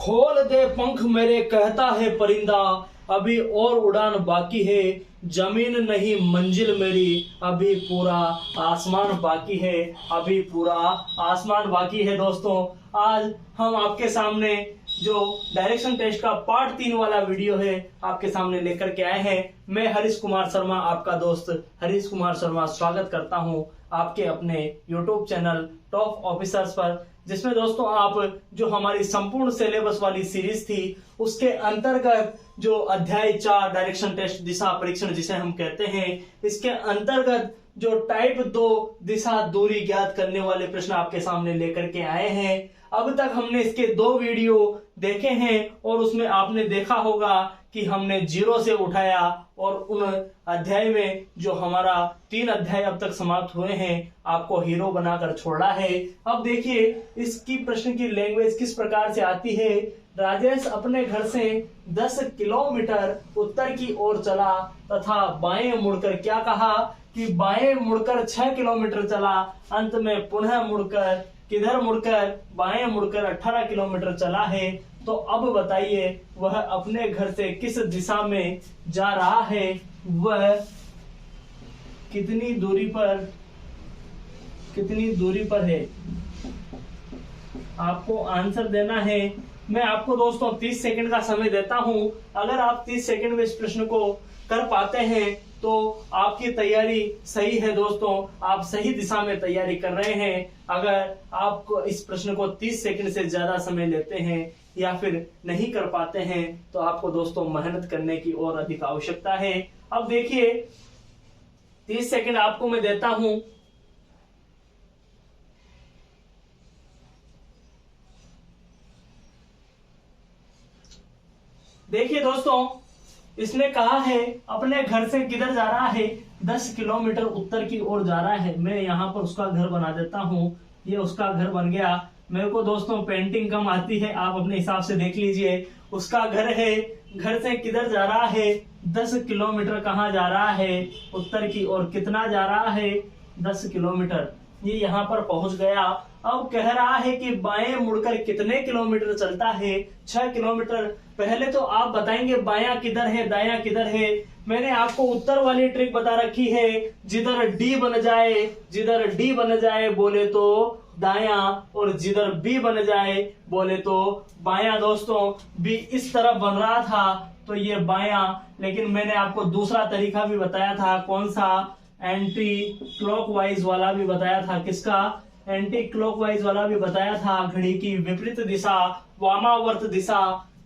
खोल दे पंख मेरे कहता है परिंदा, अभी और उड़ान बाकी है, जमीन नहीं मंजिल मेरी, अभी पूरा आसमान बाकी है, अभी पूरा आसमान बाकी है। दोस्तों, आज हम आपके सामने जो डायरेक्शन टेस्ट का पार्ट 3 वाला वीडियो है आपके सामने लेकर के आए हैं। मैं हरीश कुमार शर्मा, आपका दोस्त हरीश कुमार शर्मा, स्वागत करता हूं आपके अपने YouTube चैनल टॉप ऑफिसर्स पर, जिसमें दोस्तों आप जो हमारी संपूर्ण सिलेबस वाली सीरीज थी उसके अंतर्गत जो अध्याय 4 डायरेक्शन टेस्ट दिशा परीक्षण जिसे हम कहते हैं, इसके अंतर्गत जो टाइप 2 दिशा दूरी ज्ञात करने वाले प्रश्न आपके सामने लेकर के आए हैं। अब तक हमने इसके 2 वीडियो देखे हैं और उसमें आपने देखा होगा कि हमने 0 से उठाया और उन अध्याय में जो हमारा 3 अध्याय अब तक समाप्त हुए हैं आपको हीरो बनाकर छोड़ा है। अब देखिए इसकी प्रश्न की लैंग्वेज किस प्रकार से आती है। राजेश अपने घर से 10 किलोमीटर उत्तर की ओर चला तथा बाएं मुड़कर क्या कहा कि बाएं मुड़कर 6 किलोमीटर चला, अंत में पुनः मुड़कर किधर मुड़कर बाएं मुड़कर 18 किलोमीटर चला है। तो अब बताइए वह अपने घर से किस दिशा में जा रहा है, वह कितनी दूरी पर है। आपको आंसर देना है। मैं आपको दोस्तों 30 सेकंड का समय देता हूं। अगर आप 30 सेकंड में इस प्रश्न को कर पाते हैं तो आपकी तैयारी सही है। दोस्तों, आप सही दिशा में तैयारी कर रहे हैं। अगर आप इस प्रश्न को 30 सेकंड से ज्यादा समय लेते हैं या फिर नहीं कर पाते हैं तो आपको दोस्तों मेहनत करने की और अधिक आवश्यकता है। अब देखिए 30 सेकंड आपको मैं देता हूं। देखिए दोस्तों, इसने कहा है अपने घर से किधर जा रहा है, 10 किलोमीटर उत्तर की ओर जा रहा है। मैं यहाँ पर उसका घर बना देता हूँ। ये उसका घर बन गया। मेरे को दोस्तों पेंटिंग कम आती है, आप अपने हिसाब से देख लीजिए। उसका घर है, घर से किधर जा रहा है, 10 किलोमीटर कहाँ जा रहा है, उत्तर की ओर। कितना जा रहा है, 10 किलोमीटर। ये यहाँ पर पहुंच गया। अब कह रहा है कि बाएं मुड़कर कितने किलोमीटर चलता है, 6 किलोमीटर। पहले तो आप बताएंगे बायां किधर है दायां किधर है। मैंने आपको उत्तर वाली ट्रिक बता रखी है, जिधर डी बन जाए बोले तो दायां और जिधर बी बन जाए बोले तो बायां। दोस्तों, बी इस तरफ बन रहा था तो ये बायां, लेकिन मैंने आपको दूसरा तरीका भी बताया था। कौन सा? एंटी क्लॉकवाइज वाला भी बताया था। किसका? एंटी क्लॉकवाइज वाला भी बताया था। घड़ी की विपरीत दिशा, वामावर्त दिशा।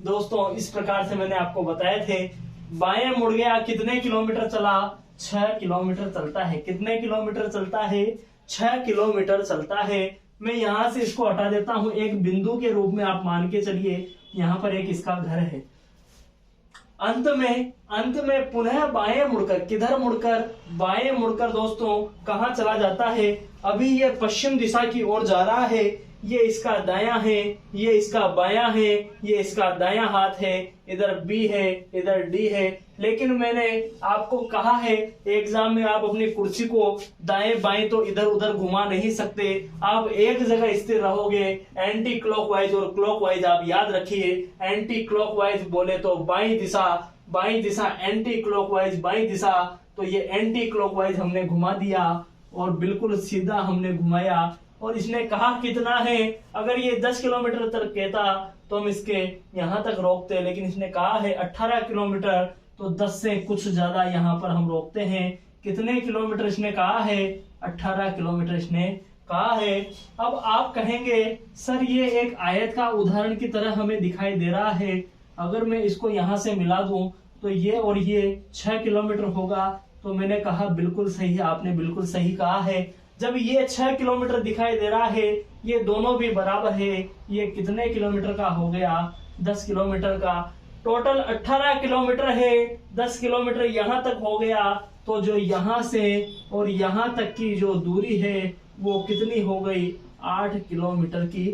दोस्तों, इस प्रकार से मैंने आपको बताए थे। बाएं मुड़ गया, कितने किलोमीटर चला, 6 किलोमीटर चलता है। कितने किलोमीटर चलता है, 6 किलोमीटर चलता है। मैं यहां से इसको हटा देता हूं एक बिंदु के रूप में। आप मान के चलिए यहाँ पर एक इसका घर है। अंत में पुनः बाएं मुड़कर, किधर मुड़कर, बाएं मुड़कर दोस्तों कहां चला जाता है। अभी ये पश्चिम दिशा की ओर जा रहा है। ये इसका दायां है, ये इसका बायां है, ये इसका दायां हाथ है। इधर बी है, इधर डी है। लेकिन मैंने आपको कहा है एग्जाम में आप अपनी कुर्सी को दाएं बाएं तो इधर उधर घुमा नहीं सकते। आप एक जगह स्थिर रहोगे। एंटी क्लॉकवाइज और क्लॉकवाइज आप याद रखिए। एंटी क्लॉकवाइज बोले तो बाईं दिशा, एंटी क्लॉकवाइज बाईं दिशा। तो ये एंटी क्लॉकवाइज हमने घुमा दिया और बिल्कुल सीधा हमने घुमाया। और इसने कहा कितना है, अगर ये 10 किलोमीटर तक कहता तो हम इसके यहां तक रोकते, लेकिन इसने कहा है 18 किलोमीटर, तो 10 से कुछ ज्यादा यहाँ पर हम रोकते हैं। कितने किलोमीटर इसने कहा है, 18 किलोमीटर इसने कहा है। अब आप कहेंगे सर ये एक आयत का उदाहरण की तरह हमें दिखाई दे रहा है, अगर मैं इसको यहाँ से मिला दूं तो ये और ये 6 किलोमीटर होगा। तो मैंने कहा बिल्कुल सही है, आपने बिल्कुल सही कहा है। जब ये 6 किलोमीटर दिखाई दे रहा है, ये दोनों भी बराबर है। ये कितने किलोमीटर का हो गया, 10 किलोमीटर का। टोटल 18 किलोमीटर है, 10 किलोमीटर यहाँ तक हो गया। तो जो यहाँ से और यहाँ तक की जो दूरी है वो कितनी हो गई, 8 किलोमीटर की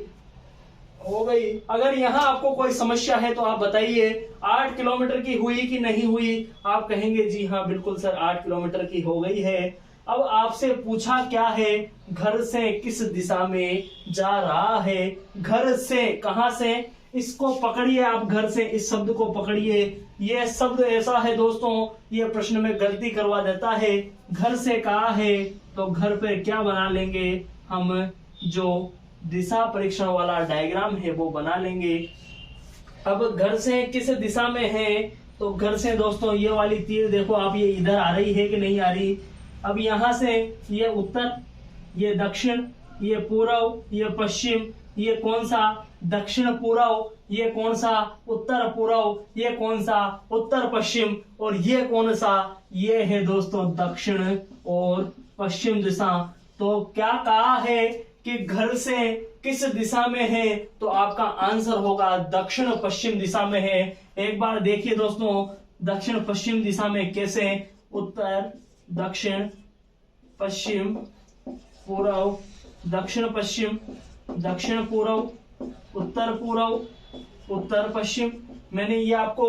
हो गई। अगर यहाँ आपको कोई समस्या है तो आप बताइए 8 किलोमीटर की हुई कि नहीं हुई। आप कहेंगे जी हाँ बिल्कुल सर 8 किलोमीटर की हो गई है। अब आपसे पूछा क्या है, घर से किस दिशा में जा रहा है। घर से, कहां से, इसको पकड़िए आप घर से, इस शब्द को पकड़िए। ये शब्द ऐसा है दोस्तों, ये प्रश्न में गलती करवा देता है। घर से कहा है तो घर पे क्या बना लेंगे हम, जो दिशा परीक्षण वाला डायग्राम है वो बना लेंगे। अब घर से किस दिशा में है, तो घर से दोस्तों ये वाली तीर देखो आप, ये इधर आ रही है कि नहीं आ रही। अब यहां से ये उत्तर, ये दक्षिण, ये पूर्व, ये पश्चिम, ये कौन सा दक्षिण पूर्व, ये कौन सा उत्तर पूर्व, ये कौन सा उत्तर पश्चिम, और ये कौन सा, ये है दोस्तों दक्षिण और पश्चिम दिशा। तो क्या कहा है कि घर से किस दिशा में है, तो आपका आंसर होगा दक्षिण पश्चिम दिशा में है। एक बार देखिए दोस्तों, दक्षिण पश्चिम दिशा में कैसे, उत्तर दक्षिण पश्चिम पूर्व, दक्षिण पश्चिम, दक्षिण पूर्व, उत्तर पूर्व, उत्तर पश्चिम। मैंने ये आपको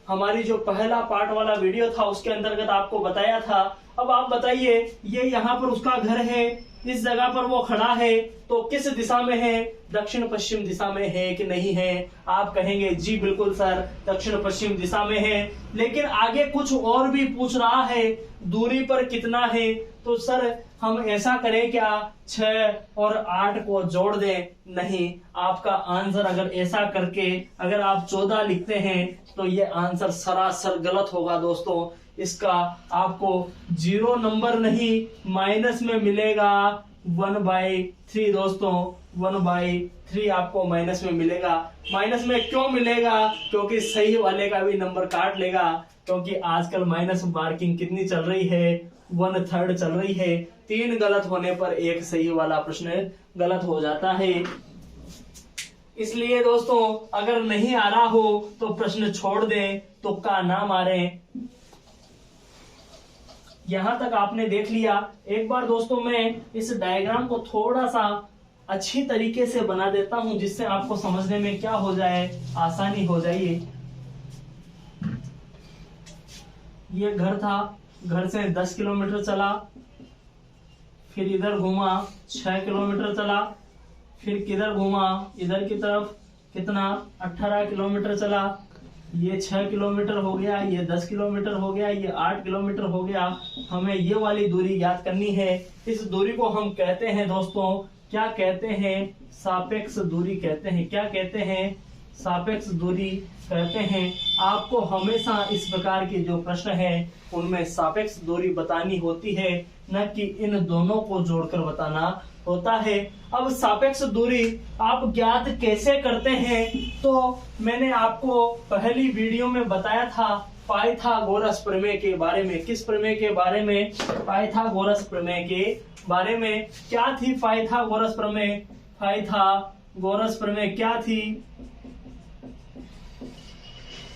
हमारी जो पहला पार्ट वाला वीडियो था उसके अंतर्गत आपको बताया था। अब आप बताइए, ये यहाँ पर उसका घर है, इस जगह पर वो खड़ा है, तो किस दिशा में है, दक्षिण पश्चिम दिशा में है कि नहीं है। आप कहेंगे जी बिल्कुल सर दक्षिण पश्चिम दिशा में है, लेकिन आगे कुछ और भी पूछ रहा है, दूरी पर कितना है। तो सर हम ऐसा करें क्या, 6 और 8 को जोड़ दें? नहीं, आपका आंसर अगर ऐसा करके अगर आप 14 लिखते हैं तो ये आंसर सरासर गलत होगा दोस्तों। इसका आपको 0 नंबर नहीं, माइनस में मिलेगा 1/3 दोस्तों, 1/3 आपको माइनस में मिलेगा। माइनस में क्यों मिलेगा, क्योंकि सही वाले का भी नंबर काट लेगा, क्योंकि आजकल माइनस मार्किंग कितनी चल रही है, 1/3 चल रही है। 3 गलत होने पर एक सही वाला प्रश्न गलत हो जाता है। इसलिए दोस्तों अगर नहीं आ रहा हो तो प्रश्न छोड़ दें, तुक्का ना मारें। यहां तक आपने देख लिया। एक बार दोस्तों मैं इस डायग्राम को थोड़ा सा अच्छी तरीके से बना देता हूं, जिससे आपको समझने में क्या हो जाए, आसानी हो जाए। ये घर था, घर से 10 किलोमीटर चला, फिर इधर घूमा 6 किलोमीटर चला, फिर किधर घूमा, इधर की तरफ कितना 18 किलोमीटर चला। ये 6 किलोमीटर हो गया, ये 10 किलोमीटर हो गया, ये 8 किलोमीटर हो गया। हमें ये वाली दूरी याद करनी है। इस दूरी को हम कहते हैं दोस्तों, क्या कहते हैं, सापेक्ष दूरी कहते हैं। क्या कहते हैं, सापेक्ष दूरी कहते हैं। आपको हमेशा इस प्रकार के जो प्रश्न है उनमें सापेक्ष दूरी बतानी होती है, न कि इन दोनों को जोड़कर बताना होता है। अब सापेक्ष दूरी आप ज्ञात कैसे करते हैं, तो मैंने आपको पहली वीडियो में बताया था पाइथागोरस प्रमेय के बारे में। किस प्रमेय के बारे में, पाइथागोरस प्रमेय के बारे में। क्या थी पाइथागोरस प्रमेय, पाइथागोरस प्रमेय क्या थी।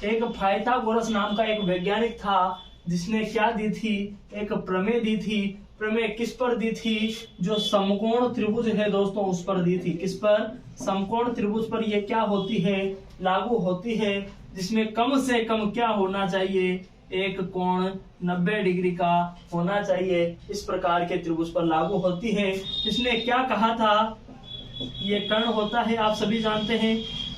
एक पाइथागोरस नाम का एक वैज्ञानिक था जिसने क्या दी थी, एक प्रमेय दी थी। प्रमेय किस पर दी थी, जो समकोण त्रिभुज है दोस्तों उस पर दी थी। किस पर, समकोण त्रिभुज पर ये क्या होती है, लागू होती है, जिसमें कम से कम क्या होना चाहिए, एक कोण 90 डिग्री का होना चाहिए। इस प्रकार के त्रिभुज पर लागू होती है। इसने क्या कहा था, ये कर्ण होता है, आप सभी जानते हैं,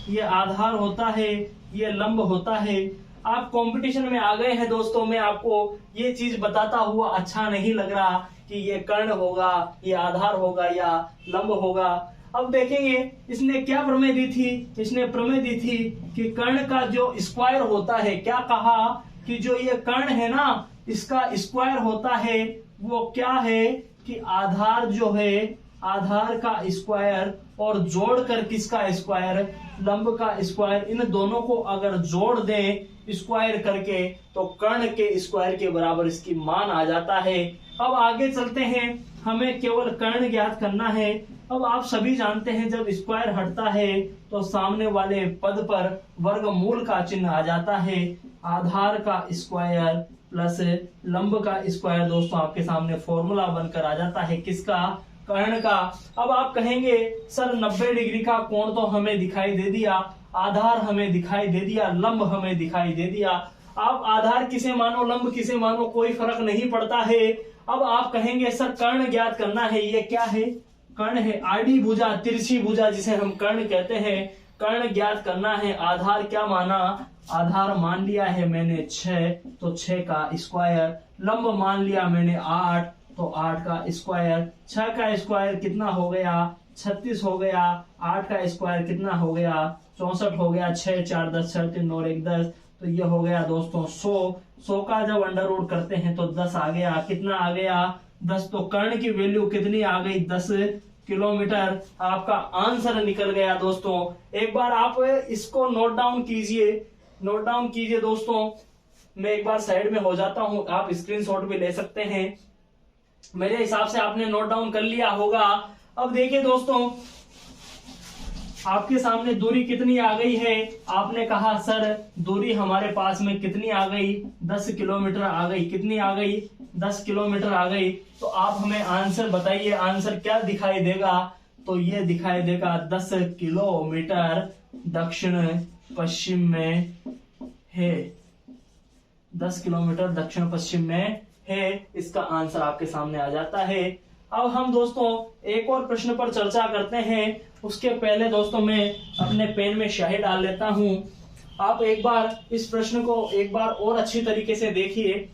ये आधार होता है, ये लंब होता है। आप कंपटीशन में आ गए हैं दोस्तों, मैं आपको ये चीज बताता हुआ अच्छा नहीं लग रहा कि ये कर्ण होगा, ये आधार होगा या लंब होगा। अब देखेंगे इसने क्या प्रमेय दी थी, इसने प्रमेय दी थी कि कर्ण का जो स्क्वायर होता है, क्या कहा कि जो ये कर्ण है ना इसका स्क्वायर होता है, वो क्या है कि आधार जो है, आधार का स्क्वायर और जोड़कर किसका स्क्वायर, लंब का स्क्वायर, इन दोनों को अगर जोड़ दें स्क्वायर करके तो कर्ण के स्क्वायर के बराबर इसकी मान आ जाता है। अब आगे चलते हैं, हमें केवल कर्ण ज्ञात करना है। अब आप सभी जानते हैं जब स्क्वायर हटता है तो सामने वाले पद पर वर्गमूल का चिन्ह आ जाता है। आधार का स्क्वायर प्लस लंब का स्क्वायर दोस्तों आपके सामने फॉर्मूला बनकर आ जाता है, किसका, कर्ण का। अब आप कहेंगे सर 90 डिग्री का कोण तो हमें दिखाई दे दिया, आधार हमें दिखाई दे दिया, लंब हमें दिखाई दे दिया। आप आधार किसे मानो, लंब किसे मानो, कोई फर्क नहीं पड़ता है। अब आप कहेंगे सर कर्ण ज्ञात करना है, ये क्या है, कर्ण है, आड़ी भुजा, तिरछी भुजा जिसे हम कर्ण कहते हैं। कर्ण ज्ञात करना है। आधार क्या माना, आधार मान लिया है मैंने 6, तो 6 का स्क्वायर। लंब मान लिया मैंने 8, तो 8 का स्क्वायर। 6 का स्क्वायर कितना हो गया, 36 हो गया। 8 का स्क्वायर कितना हो गया, 64 हो गया। 6 4 10, 6 3 और 1 10, तो ये हो गया दोस्तों 100। 100 का जब अंडर रूट करते हैं तो 10 आ गया। कितना आ गया, 10। तो कर्ण की वैल्यू कितनी आ गई, 10 किलोमीटर। आपका आंसर निकल गया दोस्तों। एक बार आप इसको नोट डाउन कीजिए, नोट डाउन कीजिए दोस्तों। मैं एक बार साइड में हो जाता हूं, आप स्क्रीनशॉट भी ले सकते हैं। मेरे हिसाब से आपने नोट डाउन कर लिया होगा। अब देखिए दोस्तों, आपके सामने दूरी कितनी आ गई है। आपने कहा सर दूरी हमारे पास में कितनी आ गई, 10 किलोमीटर आ गई। कितनी आ गई, 10 किलोमीटर आ गई। तो आप हमें आंसर बताइए, आंसर क्या दिखाई देगा। तो ये दिखाई देगा 10 किलोमीटर दक्षिण पश्चिम में है। 10 किलोमीटर दक्षिण पश्चिम में है। इसका आंसर आपके सामने आ जाता है। अब हम दोस्तों एक और प्रश्न पर चर्चा करते हैं। उसके पहले दोस्तों मैं अपने पेन में स्याही डाल लेता हूं। आप एक बार इस प्रश्न को एक बार और अच्छी तरीके से देखिए।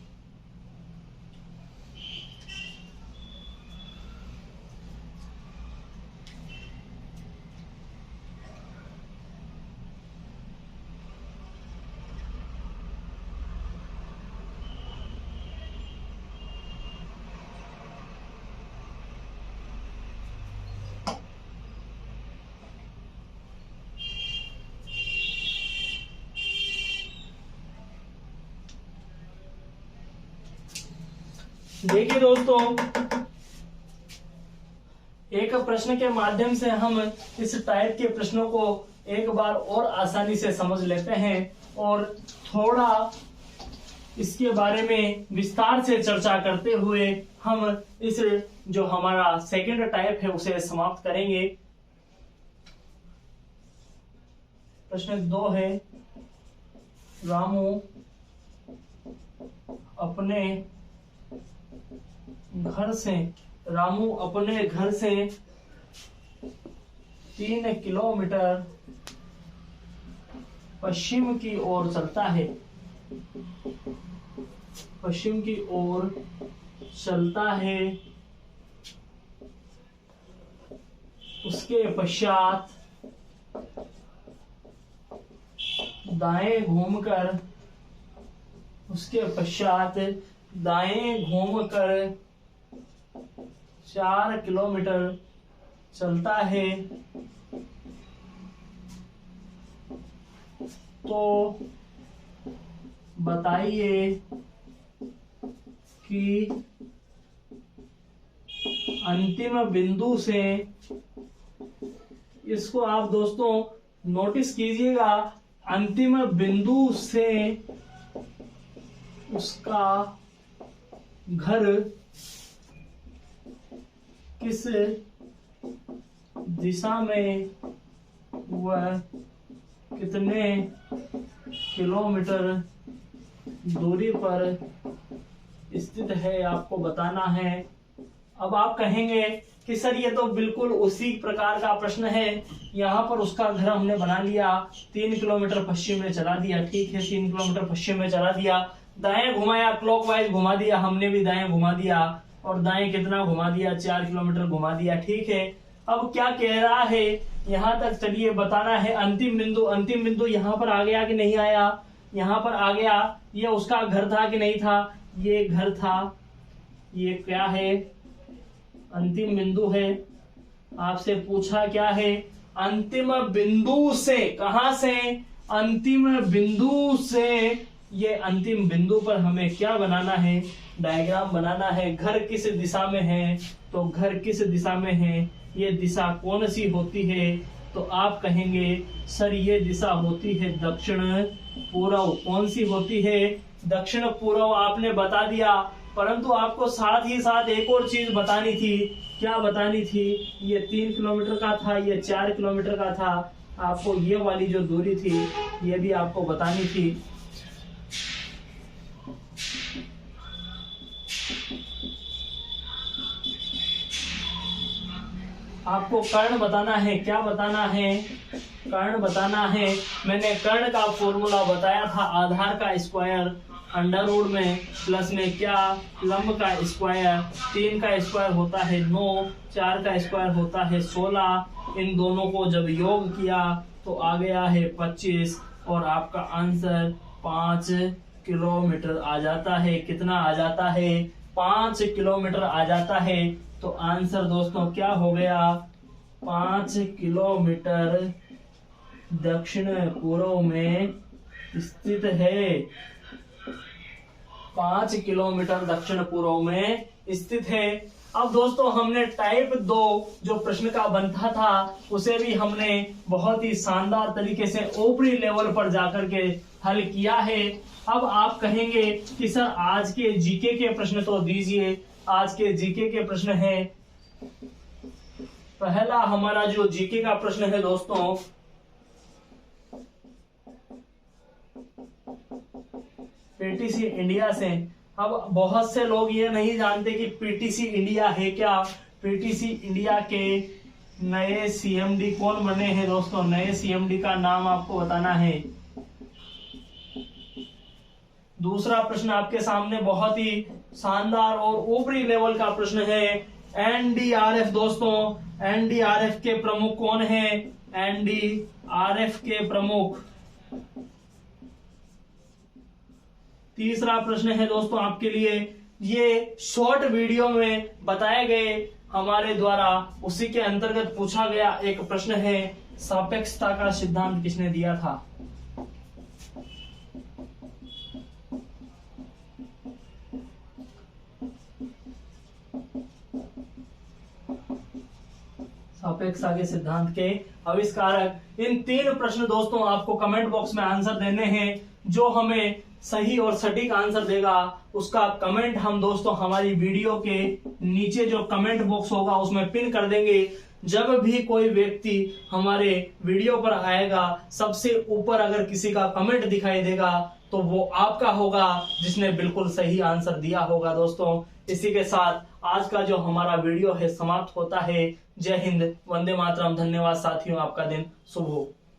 देखिए दोस्तों, एक प्रश्न के माध्यम से हम इस टाइप के प्रश्नों को एक बार और आसानी से समझ लेते हैं और थोड़ा इसके बारे में विस्तार से चर्चा करते हुए हम इस जो हमारा सेकंड टाइप है उसे समाप्त करेंगे। प्रश्न 2 है, रामू अपने घर से 3 किलोमीटर पश्चिम की ओर चलता है। पश्चिम की ओर चलता है। उसके पश्चात दाएं घूमकर 4 किलोमीटर चलता है। तो बताइए कि अंतिम बिंदु से, इसको आप दोस्तों नोटिस कीजिएगा, अंतिम बिंदु से उसका घर किस दिशा में वह कितने किलोमीटर दूरी पर स्थित है आपको बताना है। अब आप कहेंगे कि सर ये तो बिल्कुल उसी प्रकार का प्रश्न है, यहाँ पर उसका घर हमने बना लिया, 3 किलोमीटर पश्चिम में चला दिया। ठीक है, 3 किलोमीटर पश्चिम में चला दिया, दाएं घुमाया, क्लॉकवाइज घुमा दिया, हमने भी दाएं घुमा दिया और दाएं कितना घुमा दिया, 4 किलोमीटर घुमा दिया। ठीक है, अब क्या कह रहा है यहाँ तक, चलिए बताना है। अंतिम बिंदु यहाँ पर आ गया कि नहीं आया, यहाँ पर आ गया। ये उसका घर था कि नहीं था, ये घर था। ये क्या है, अंतिम बिंदु है। आपसे पूछा क्या है, अंतिम बिंदु से, कहां से, अंतिम बिंदु से। ये अंतिम बिंदु पर हमें क्या बनाना है, डायग्राम बनाना है। घर किस दिशा में है, तो घर किस दिशा में है, ये दिशा कौन सी होती है। तो आप कहेंगे सर ये दिशा होती है दक्षिण पूर्व। कौन सी होती है, दक्षिण पूर्व आपने बता दिया। परंतु आपको साथ ही साथ एक और चीज बतानी थी। क्या बतानी थी, ये 3 किलोमीटर का था, ये 4 किलोमीटर का था। आपको ये वाली जो दूरी थी ये भी आपको बतानी थी। आपको कर्ण बताना है। क्या बताना है, कर्ण बताना है। मैंने कर्ण का फॉर्मूला बताया था, आधार का स्क्वायर अंडर रूट में प्लस में क्या, लंब का स्क्वायर, 3 का स्क्वायर होता है 9, 4 का स्क्वायर होता है 16। इन दोनों को जब योग किया तो आ गया है 25 और आपका आंसर 5 किलोमीटर आ जाता है। कितना आ जाता है? 5 किलोमीटर आ जाता है। तो आंसर दोस्तों क्या हो गया? 5 किलोमीटर दक्षिण पूर्व में स्थित है। 5 किलोमीटर दक्षिण पूर्व में स्थित है। अब दोस्तों हमने टाइप 2 जो प्रश्न का बनता था उसे भी हमने बहुत ही शानदार तरीके से ऊपरी लेवल पर जाकर के हल किया है। अब आप कहेंगे कि सर आज के जीके के प्रश्न तो दीजिए। आज के जीके के प्रश्न है, पहला हमारा जो जीके का प्रश्न है दोस्तों, पीटीसी इंडिया से। अब बहुत से लोग ये नहीं जानते कि पीटीसी इंडिया है क्या। पीटीसी इंडिया के नए सीएमडी कौन बने हैं दोस्तों? नए सीएमडी का नाम आपको बताना है। दूसरा प्रश्न आपके सामने बहुत ही शानदार और ऊपरी लेवल का प्रश्न है, एनडीआरएफ दोस्तों। एनडीआरएफ के प्रमुख कौन है? एनडीआरएफ के प्रमुख। तीसरा प्रश्न है दोस्तों आपके लिए, ये शॉर्ट वीडियो में बताए गए हमारे द्वारा उसी के अंतर्गत पूछा गया एक प्रश्न है, सापेक्षता का सिद्धांत किसने दिया था? सापेक्षता के सिद्धांत के आविष्कारक। इन 3 प्रश्न दोस्तों आपको कमेंट बॉक्स में आंसर देने हैं। जो हमें सही और सटीक आंसर देगा उसका कमेंट हम दोस्तों हमारी वीडियो के नीचे जो कमेंट बॉक्स होगा उसमें पिन कर देंगे। जब भी कोई व्यक्ति हमारे वीडियो पर आएगा, सबसे ऊपर अगर किसी का कमेंट दिखाई देगा तो वो आपका होगा जिसने बिल्कुल सही आंसर दिया होगा। दोस्तों इसी के साथ आज का जो हमारा वीडियो है समाप्त होता है। जय हिंद, वंदे मातरम। धन्यवाद साथियों, आपका दिन शुभ हो।